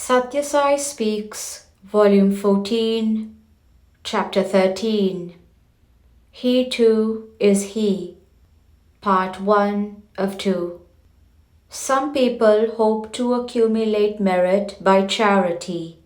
Sathya Sai Speaks, Volume 14, Chapter 13. He too is He, Part 1 of 2. Some people hope to accumulate merit by charity.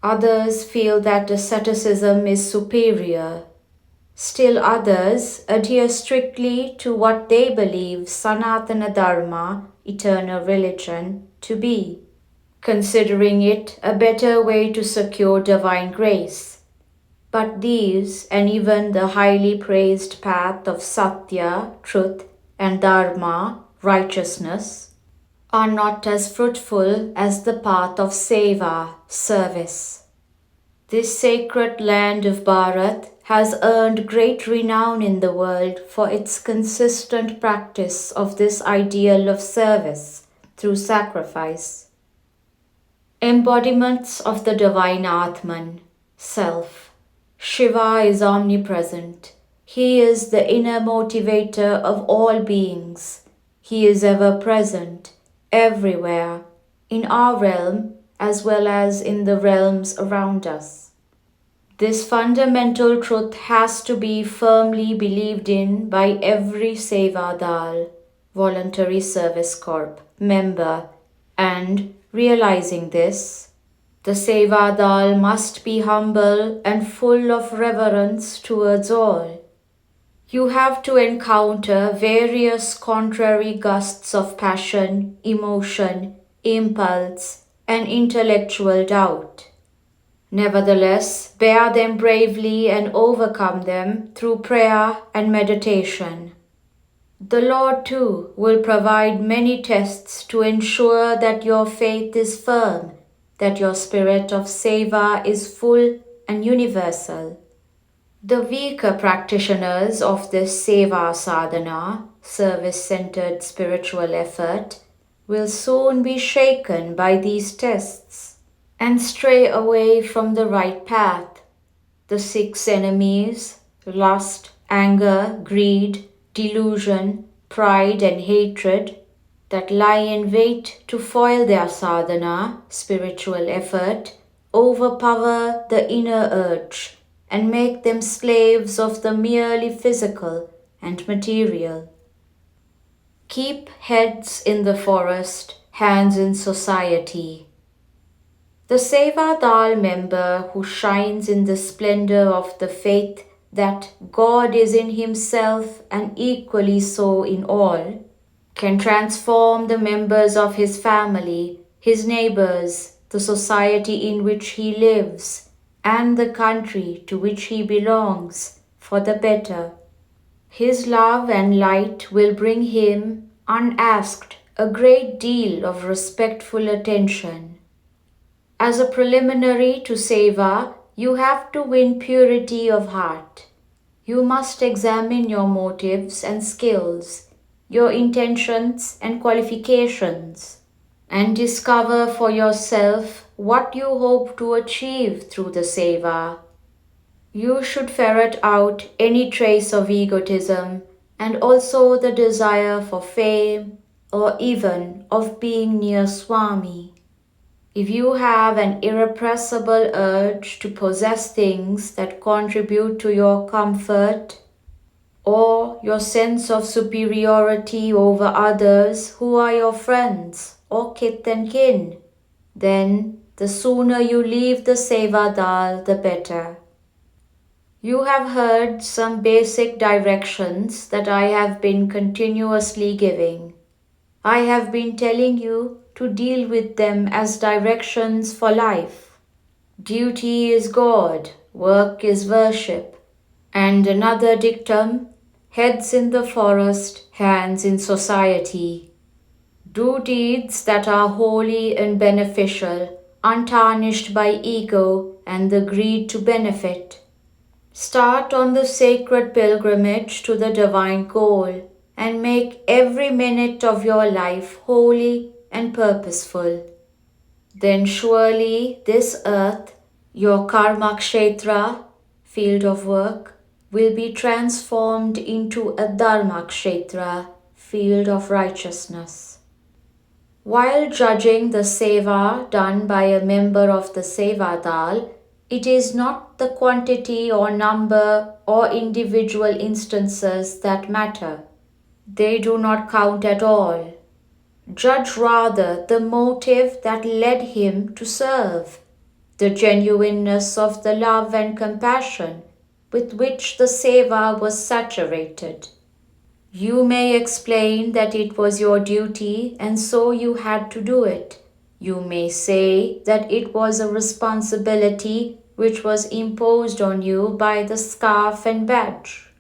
Others feel that asceticism is superior. Still others adhere strictly to what they believe Sanatana Dharma, eternal religion, to be, considering it a better way to secure divine grace. But these, and even the highly praised path of Satya, truth, and Dharma, righteousness, are not as fruitful as the path of Seva, service. This sacred land of Bharat has earned great renown in the world for its consistent practice of this ideal of service through sacrifice. Embodiments of the divine Atman, Self. Shiva is omnipresent. He is the inner motivator of all beings. He is ever present, everywhere, in our realm as well as in the realms around us. This fundamental truth has to be firmly believed in by every Sevadal, Voluntary Service Corp, member, and realizing this, the Sevadal must be humble and full of reverence towards all. You have to encounter various contrary gusts of passion, emotion, impulse, and intellectual doubt. Nevertheless, bear them bravely and overcome them through prayer and meditation. The Lord too will provide many tests to ensure that your faith is firm, that your spirit of seva is full and universal. The weaker practitioners of this seva sadhana, service-centered spiritual effort, will soon be shaken by these tests and stray away from the right path. The 6 enemies, lust, anger, greed, delusion, pride and hatred, that lie in wait to foil their sadhana, spiritual effort, overpower the inner urge and make them slaves of the merely physical and material. Keep heads in the forest, hands in society. The Sevadal member who shines in the splendor of the faith that God is in himself and equally so in all, can transform the members of his family, his neighbors, the society in which he lives, and the country to which he belongs for the better. His love and light will bring him, unasked, a great deal of respectful attention. As a preliminary to seva, you have to win purity of heart. You must examine your motives and skills, your intentions and qualifications, and discover for yourself what you hope to achieve through the seva. You should ferret out any trace of egotism and also the desire for fame or even of being near Swami. If you have an irrepressible urge to possess things that contribute to your comfort, or your sense of superiority over others who are your friends or kith and kin, then the sooner you leave the Sevadal, the better. You have heard some basic directions that I have been continuously giving. I have been telling you to deal with them as directions for life. Duty is God, work is worship. And another dictum, heads in the forest, hands in society. Do deeds that are holy and beneficial, untarnished by ego and the greed to benefit. Start on the sacred pilgrimage to the divine goal and make every minute of your life holy and purposeful. Then surely this earth, your karma kshetra, field of work, will be transformed into a dharma kshetra, field of righteousness. While judging the seva done by a member of the seva dal, it is not the quantity or number or individual instances that matter. They do not count at all. Judge rather the motive that led him to serve, the genuineness of the love and compassion with which the seva was saturated. You may explain that it was your duty and so you had to do it. You may say that it was a responsibility which was imposed on you by the scarf and badge.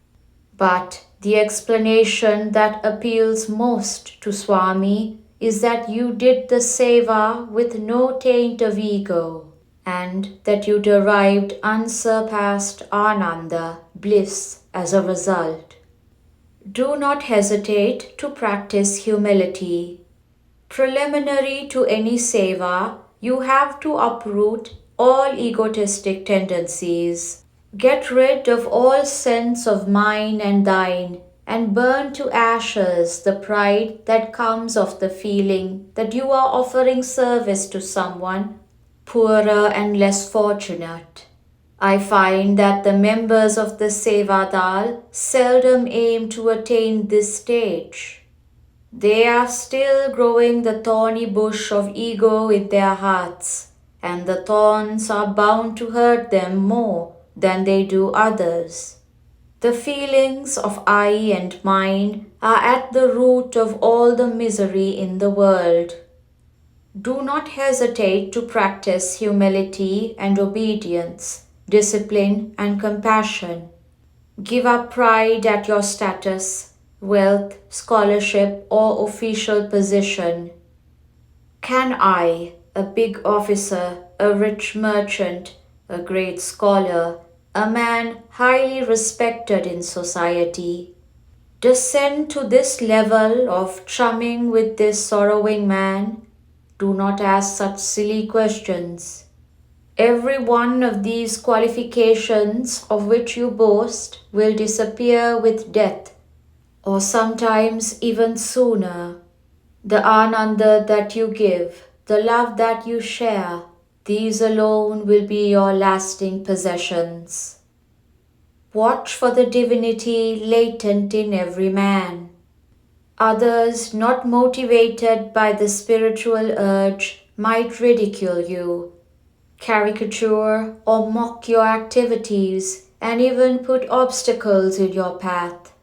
But the explanation that appeals most to Swami is that you did the seva with no taint of ego, and that you derived unsurpassed ananda, bliss, as a result. Do not hesitate to practice humility. Preliminary to any seva, you have to uproot all egotistic tendencies. Get rid of all sense of mine and thine, and burn to ashes the pride that comes of the feeling that you are offering service to someone poorer and less fortunate. I find that the members of the Seva Dal seldom aim to attain this stage. They are still growing the thorny bush of ego in their hearts, and the thorns are bound to hurt them more than they do others. The feelings of I and mine are at the root of all the misery in the world. Do not hesitate to practice humility and obedience, discipline and compassion. Give up pride at your status, wealth, scholarship, or official position. Can I, a big officer, a rich merchant, a great scholar, a man highly respected in society, descend to this level of chumming with this sorrowing man? Do not ask such silly questions. Every one of these qualifications of which you boast will disappear with death, or sometimes even sooner. The ananda that you give, the love that you share, these alone will be your lasting possessions. Watch for the divinity latent in every man. Others not motivated by the spiritual urge might ridicule you, caricature or mock your activities, and even put obstacles in your path.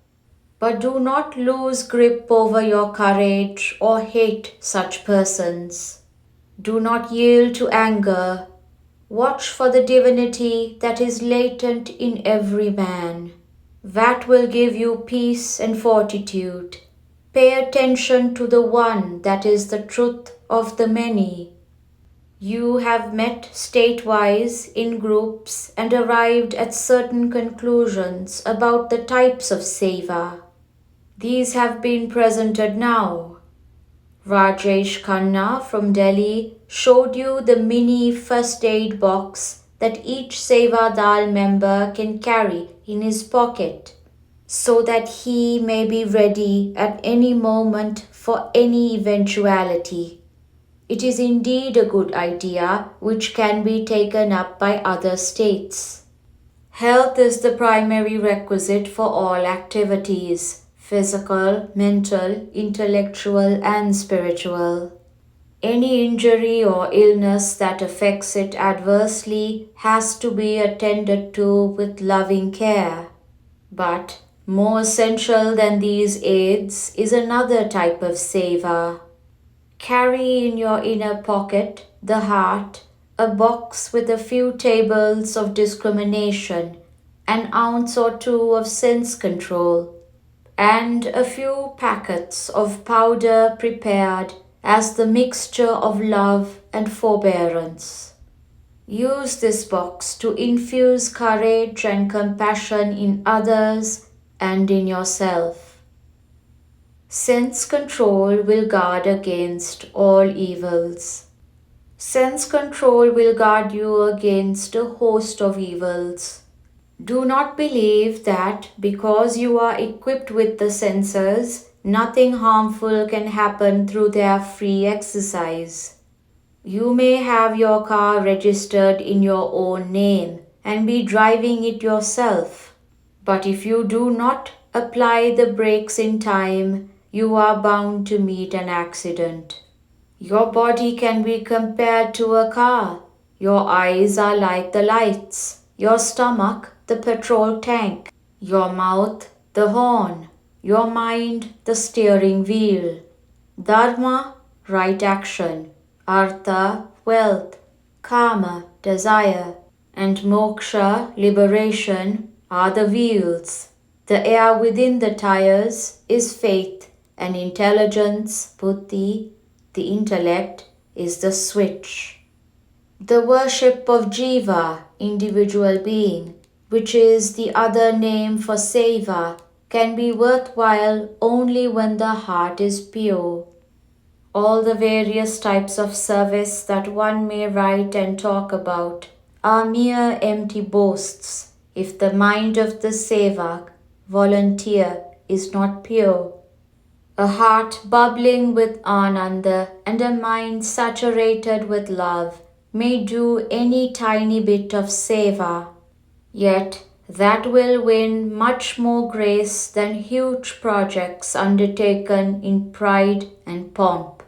But do not lose grip over your courage or hate such persons. Do not yield to anger. Watch for the divinity that is latent in every man. That will give you peace and fortitude. Pay attention to the one that is the truth of the many. You have met state-wise in groups and arrived at certain conclusions about the types of seva. These have been presented now. Rajesh Khanna from Delhi showed you the mini first aid box that each Seva Dal member can carry in his pocket, so that he may be ready at any moment for any eventuality. It is indeed a good idea which can be taken up by other states. Health is the primary requisite for all activities, physical, mental, intellectual, and spiritual. Any injury or illness that affects it adversely has to be attended to with loving care. But more essential than these aids is another type of seva. Carry in your inner pocket, the heart, a box with a few tables of discrimination, an ounce or two of sense control, and a few packets of powder prepared as the mixture of love and forbearance. Use this box to infuse courage and compassion in others and in yourself. Sense control will guard against all evils. Sense control will guard you against a host of evils. Do not believe that because you are equipped with the senses, Nothing harmful can happen through their free exercise. You may have your car registered in your own name and be driving it yourself. But if you do not apply the brakes in time, you are bound to meet an accident. Your body can be compared to a car. Your eyes are like the lights, your stomach the petrol tank, your mouth the horn, your mind the steering wheel. Dharma, right action, artha, wealth, kama, desire, and moksha, liberation, are the wheels. The air within the tires is faith, and intelligence, buddhi, the intellect, is the switch. The worship of jiva, individual being, which is the other name for seva, can be worthwhile only when the heart is pure. All the various types of service that one may write and talk about are mere empty boasts if the mind of the sevak, volunteer, is not pure. A heart bubbling with ananda and a mind saturated with love may do any tiny bit of seva, yet that will win much more grace than huge projects undertaken in pride and pomp.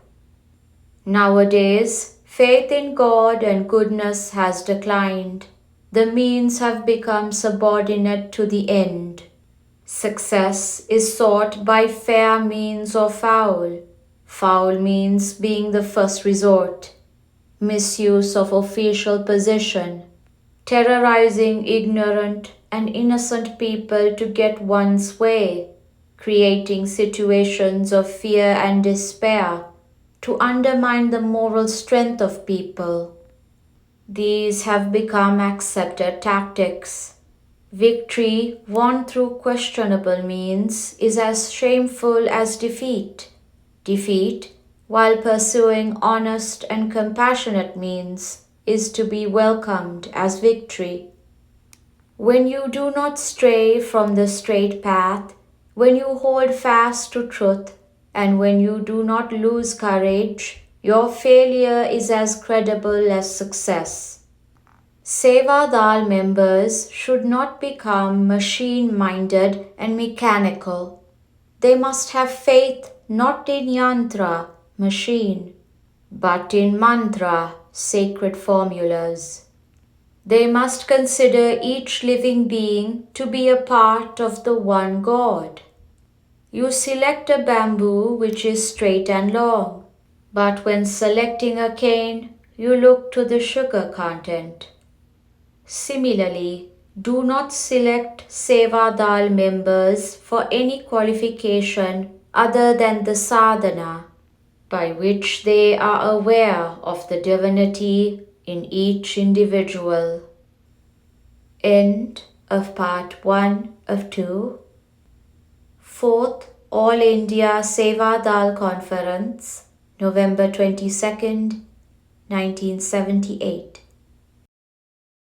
Nowadays, faith in God and goodness has declined. The means have become subordinate to the end. Success is sought by fair means or foul, foul means being the first resort. Misuse of official position, terrorizing ignorant and innocent people to get one's way, creating situations of fear and despair to undermine the moral strength of people. These have become accepted tactics. Victory won through questionable means is as shameful as defeat. Defeat, while pursuing honest and compassionate means, is to be welcomed as victory. When you do not stray from the straight path, when you hold fast to truth, and when you do not lose courage, your failure is as credible as success. Seva Dal members should not become machine-minded and mechanical. They must have faith not in yantra, machine, but in mantra, sacred formulas. They must consider each living being to be a part of the one God. You select a bamboo which is straight and long, but when selecting a cane, you look to the sugar content. Similarly, do not select Seva Dal members for any qualification other than the sadhana, by which they are aware of the divinity in each individual. End of part 1 of 2. 4th All India Seva Dal Conference, November 22nd, 1978.